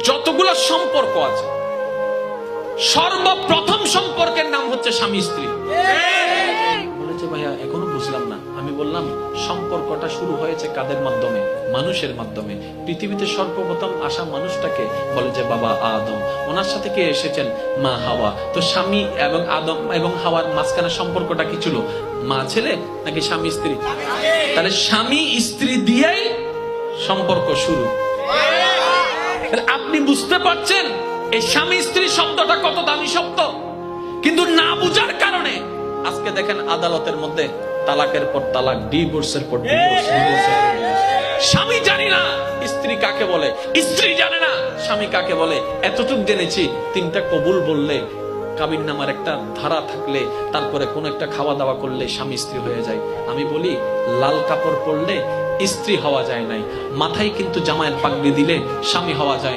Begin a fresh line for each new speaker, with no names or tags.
যতগুলো সম্পর্ক আছে, সর্বপ্রথম সম্পর্কের নাম হচ্ছে স্বামী স্ত্রী। বলেছে ভাইয়া এখনো বুঝলাম না। আমি বললাম সম্পর্কটা শুরু হয়েছে কাদের মাধ্যমে? মানুষের মাধ্যমে। পৃথিবীতে সর্বপ্রথম আসা মানুষটাকে বলে যে বাবা আদম, ওনার সাথে কে এসেছেন? মা হাওয়া। তো স্বামী এবং আদম এবং হাওয়ার মাঝখানে সম্পর্কটা কি ছিল? মা ছেলে নাকি স্বামী স্ত্রী? তাহলে স্বামী স্ত্রী দিয়েই সম্পর্ক শুরু। আপনি বুঝতে পারছেন এই স্বামী স্ত্রী শব্দটা কত দামি শব্দ, কিন্তু না বুঝার কারণে আজকে দেখেন আদালতের মধ্যে তালাকের পর তালাক, ডিভোর্সের পর ডিভোর্স। স্বামী জানি না স্ত্রী কাকে বলে, স্ত্রী জানে না স্বামী কাকে বলে। এতটুক জেনেছি তিনটা কবুল বললে, কাবিন নামার একটা ধারা থাকলে, তারপরে কোন একটা খাওয়া দাওয়া করলে স্বামী স্ত্রী হয়ে যায়। আমি বলি লাল কাপড় পরলে স্ত্রী হওয়া যায় নাই, মাথায় কিন্তু জামায়ের পাগড়ি দিলে স্বামী হওয়া যায়।